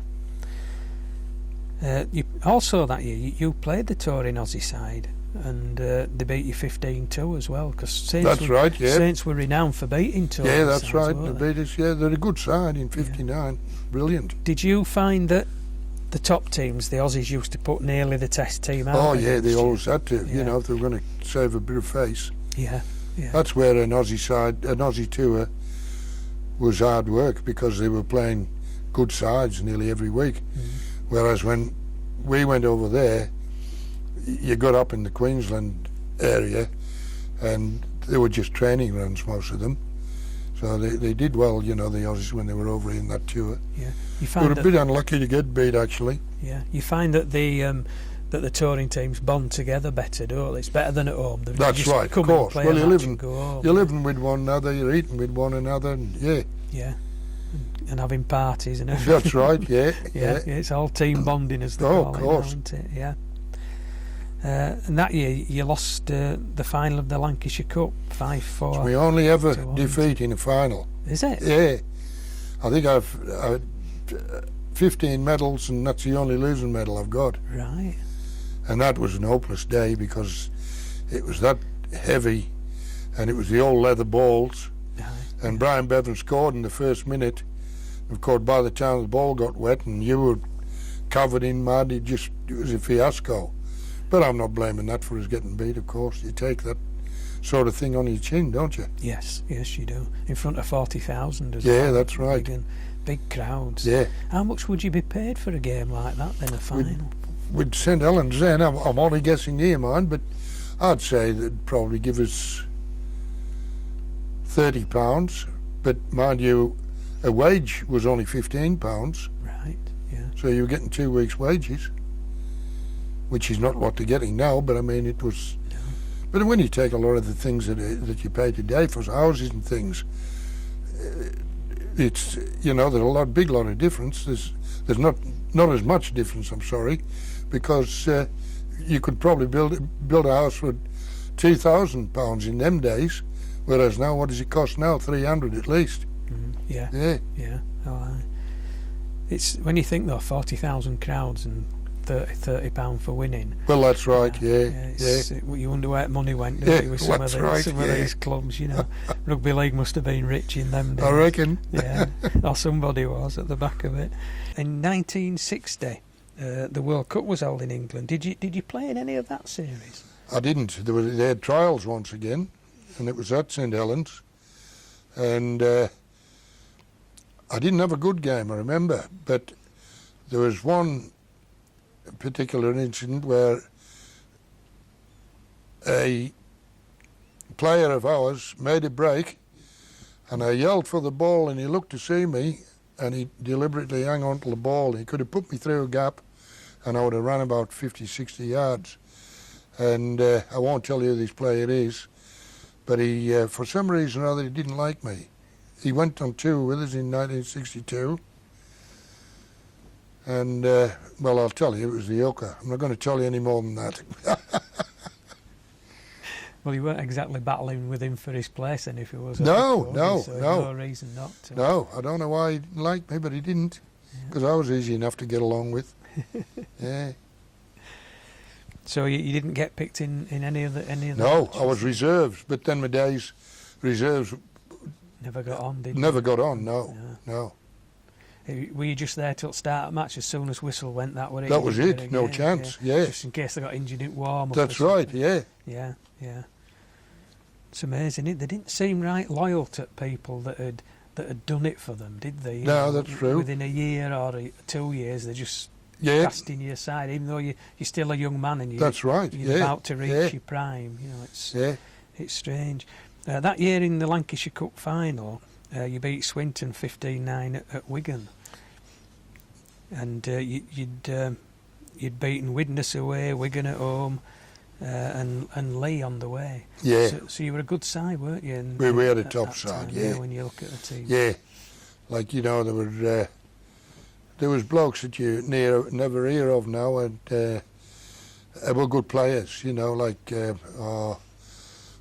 You also that year you played the touring Aussie side, and they beat you 15-2 as well. Because That's right, yeah. Saints were renowned for beating touring. Yeah, that's sides, right. They weren't they? beat us, yeah. They're a good side in 59. Brilliant. Did you find that the top teams, the Aussies, used to put nearly the test team out? Oh, yeah, against they you? always had to, Yeah. you know, if they were going to save a bit of face. Yeah, yeah. That's where an Aussie tour was hard work, because they were playing good sides nearly every week. Whereas when we went over there, you got up in the Queensland area and they were just training runs, most of them. So they did well, you know, the Aussies, when they were over in that tour. Yeah, you They find were a that, bit unlucky to get beat, actually. yeah, you find that the touring teams bond together better, don't they? It's better than at home. They That's just right, of come in, course. play Well, a you're match living, and go home. you're living with one another, you're eating with one another, and yeah, Yeah, and having parties and everything. that's right, yeah, Yeah, it's all team bonding, as they Oh, call of it, now, course. isn't it? Yeah. And that year you lost the final of the Lancashire Cup 5-4. We only ever to Huddart. defeat in a final. Is it? Yeah, I think I've 15 medals, and that's the only losing medal I've got. Right. And that was an hopeless day, because it was that heavy, and it was the old leather balls. Right. And Brian Bevan scored in the first minute. Of course, by the time the ball got wet and you were covered in mud, it was a fiasco. But I'm not blaming that for us getting beat, of course. You take that sort of thing on your chin, don't you? Yes, you do. In front of 40,000 as Yeah, well. that's right. Big crowds. Yeah. How much would you be paid for a game like that then, a final? With St Helens then, I'm only guessing here, mind, but I'd say they'd probably give us £30. But mind you, a wage was only £15, Right, yeah. so you were getting 2 weeks' wages, which is not what they're getting now, but I mean, it was... No. But when you take a lot of the things that you pay today for houses and things, it's, you know, there's a big lot of difference. There's not as much difference, I'm sorry, because you could probably build a house for £2,000 in them days, whereas now, what does it cost now? 300 at least. Yeah, Yeah. yeah. Oh, aye. It's when you think though, 40,000 crowds and £30 for winning. Well, that's right. Yeah. You wonder where money went, don't you, with some of, that's right, some of these clubs, you know. Rugby league must have been rich in them days. I reckon. Yeah, or somebody was at the back of it. In 1960, the World Cup was held in England. Did you play in any of that series? I didn't. They had trials once again, and it was at St Helens, and I didn't have a good game, I remember, but there was one particular incident where a player of ours made a break, and I yelled for the ball, and he looked to see me, and he deliberately hung on to the ball. He could have put me through a gap, and I would have run about 50, 60 yards. And I won't tell you who this player is, but he, for some reason or other, he didn't like me. He went on tour with us in 1962, and, well, I'll tell you, it was the Yoka. I'm not going to tell you any more than that. Well, you weren't exactly battling with him for his place then, if he was. No, so no. no reason not to. No, I don't know why he didn't like me, but he didn't, because I was easy enough to get along with. Yeah. So you didn't get picked in any of the No, matches? I was reserves, but then my days reserves Never got on, did never you? got on. No. Were you just there till start of match? As soon as whistle went, that were it? That was You it. were No again, chance. Yeah. Just in case they got injured in warm up. That's or right. something. Yeah. Yeah. It's amazing. They didn't seem right loyal to people that had done it for them, did they? No, that's true. Within a year or 2 years, they just Yeah. casting you aside, even though you're still a young man and That's right. you're Yeah. about to reach Yeah. your prime. You know, it's Yeah. strange. That year in the Lancashire Cup final, you beat Swinton 15-9 at Wigan, and you'd beaten Widnes away, Wigan at home, and Leigh on the way. Yeah. So you were a good side, weren't you? We had a at top that side, time, yeah. When you look at the team. Yeah. Like, you know, there were there was blokes that you never hear of now, and were good players, you know, like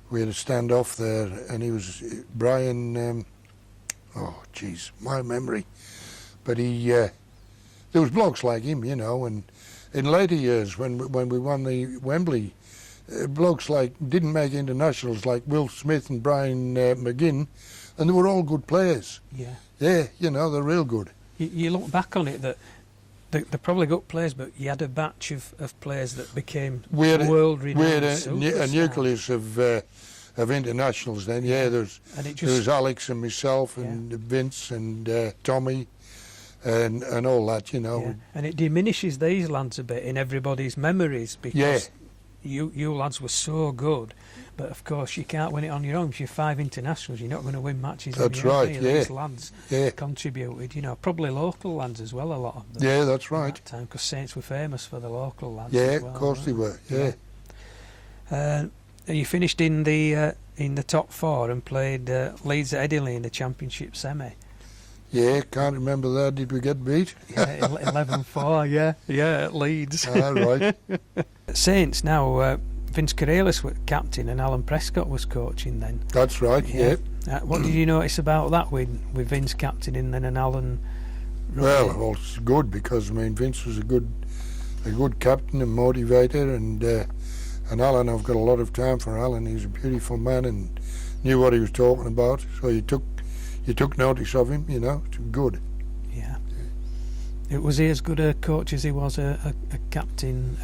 we had a standoff there, and he was Brian, oh jeez, my memory, but he, there was blokes like him, you know, and in later years when we won the Wembley, blokes like didn't make internationals like Will Smith and Brian McGinn, and they were all good players. Yeah. Yeah, you know, they're real good. You look back on it that they're probably good players, but you had a batch of players that became world renowned. We had a superstars. nucleus of internationals then. Yeah, there was Alex and myself and Vince and Tommy and all that, you know. Yeah. And it diminishes these lads a bit in everybody's memories because you lads were so good. But of course, you can't win it on your own. If you're 5 internationals, you're not going to win matches. That's on your right. own. Yeah, These lads contributed. You know, probably local lads as well. A lot of them. Yeah, that's right. At that time, because Saints were famous for the local lads. Yeah, as well, of course they were. Yeah. You finished in the top 4 and played Leeds at Headingley in the Championship semi. Yeah, can't remember that. Did we get beat? Yeah, 11-4. Yeah, at Leeds. Ah, right. Saints now. Vince Corellis was captain and Alan Prescott was coaching then. That's right. Yeah. What did you notice about that with Vince captaining then and Alan? Well, it's good because I mean Vince was a good captain and motivator, and Alan, I've got a lot of time for Alan. He's a beautiful man and knew what he was talking about. So you took notice of him. You know, it's good. Yeah. Was he as good a coach as he was a captain?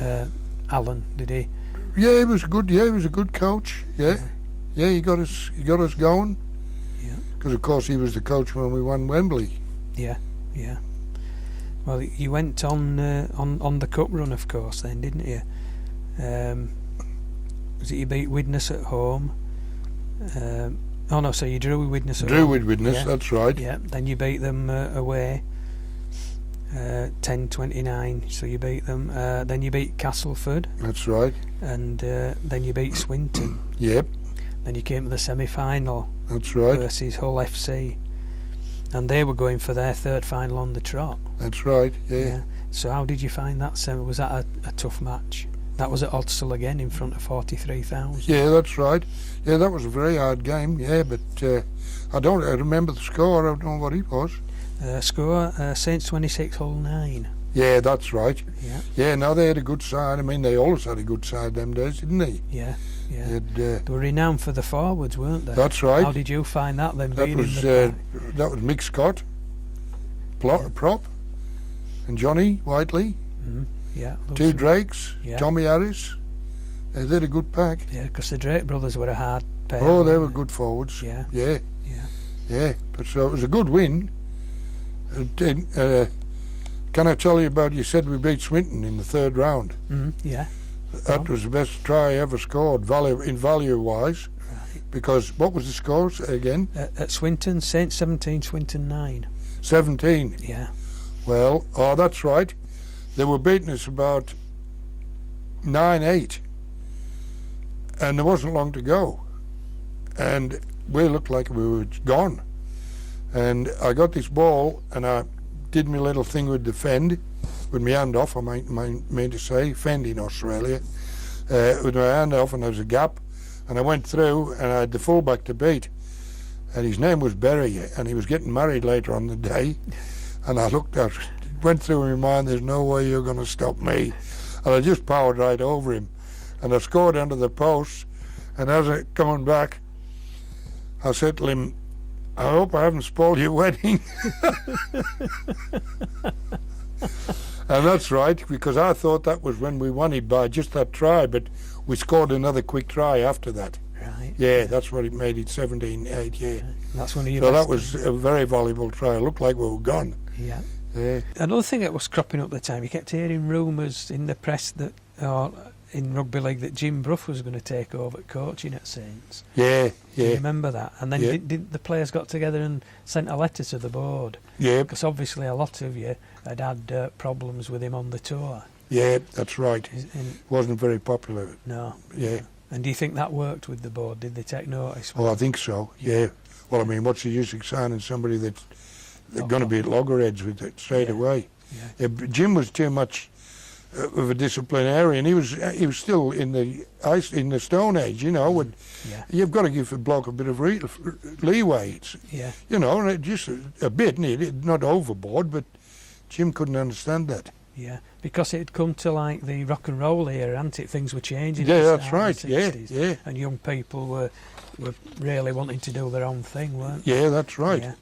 Alan, did he? Yeah, he was good. Yeah, he was a good coach. Yeah, he got us going. Yeah. Because of course he was the coach when we won Wembley. Yeah. Well, you went on the cup run, of course, then, didn't you? Was it you beat Widnes at home? Oh no, so you drew with Widnes at home. Drew with Widnes, that's right. Yeah. Then you beat them away. 10-29, so you beat them. Then you beat Castleford. That's right. And then you beat Swinton. Yep. Then you came to the semi-final. That's right. Versus Hull FC. And they were going for their third final on the trot. That's right, yeah. So how did you find that semi? Was that a tough match? That was at Odsal again in front of 43,000. Yeah, that's right. Yeah, that was a very hard game, yeah, but I remember the score, I don't know what it was. Score, Saints 26, Hull 9. Yeah, that's right. Yeah. Yeah, no, they had a good side. I mean, they always had a good side them days, didn't they? Yeah. They were renowned for the forwards, weren't they? That's right. How did you find that then, being in the pack? That was Mick Scott, prop, and Johnny Whiteley. Mm-hmm. Yeah. 2 Drakes, Yeah. Tommy Harris. They had a good pack. Yeah, because the Drake brothers were a hard pair. Oh, they were good forwards. Yeah. Yeah. But so it was a good win. Can I tell you about, you said we beat Swinton in the 3rd round. Yeah. That was the best try I ever scored, value-wise. Right. Because, what was the scores again? At Swinton, Saints 17, Swinton 9. 17. Yeah. Well, that's right. They were beating us about 9-8. And there wasn't long to go. And we looked like we were gone. And I got this ball, and I did my little thing with the fend, with my hand off, I mean to say, fend in Australia, with my hand off, and there was a gap, and I went through, and I had the fullback to beat, and his name was Berry, and he was getting married later on the day, and I looked at, went through my mind, there's no way you're going to stop me, and I just powered right over him, and I scored under the post, and as I coming back, I said to him, I hope I haven't spoiled your wedding. And that's right, because I thought that was when we won it by just that try, but we scored another quick try after that. Right. Yeah, that's what it made it 17-8, yeah. Right. That's one of your so best that was a very valuable try. It looked like we were gone. Yeah. Yeah. Another thing that was cropping up at the time, you kept hearing rumours in the press that, or in rugby league, that Jim Brough was going to take over coaching at Saints. Yeah. Do you remember that? And then Yeah. did the players got together and sent a letter to the board? Yeah. Because obviously a lot of you had problems with him on the tour. Yeah, that's right. Wasn't very popular. No. Yeah. And do you think that worked with the board? Did they take notice? Well, I think so, yeah. Well, I mean, what's the use of signing somebody that's going to be at loggerheads with it straight away? But Jim was too much of a disciplinarian. He was still in the Stone Age, you know. And you've got to give the bloke a bit of leeway. It's, you know, just a bit, not overboard. But Jim couldn't understand that. Yeah, because it had come to like the rock and roll era, hadn't it? Things were changing. Yeah, that's right. The 60s, and young people were really wanting to do their own thing, weren't they? Yeah, that's right. Yeah.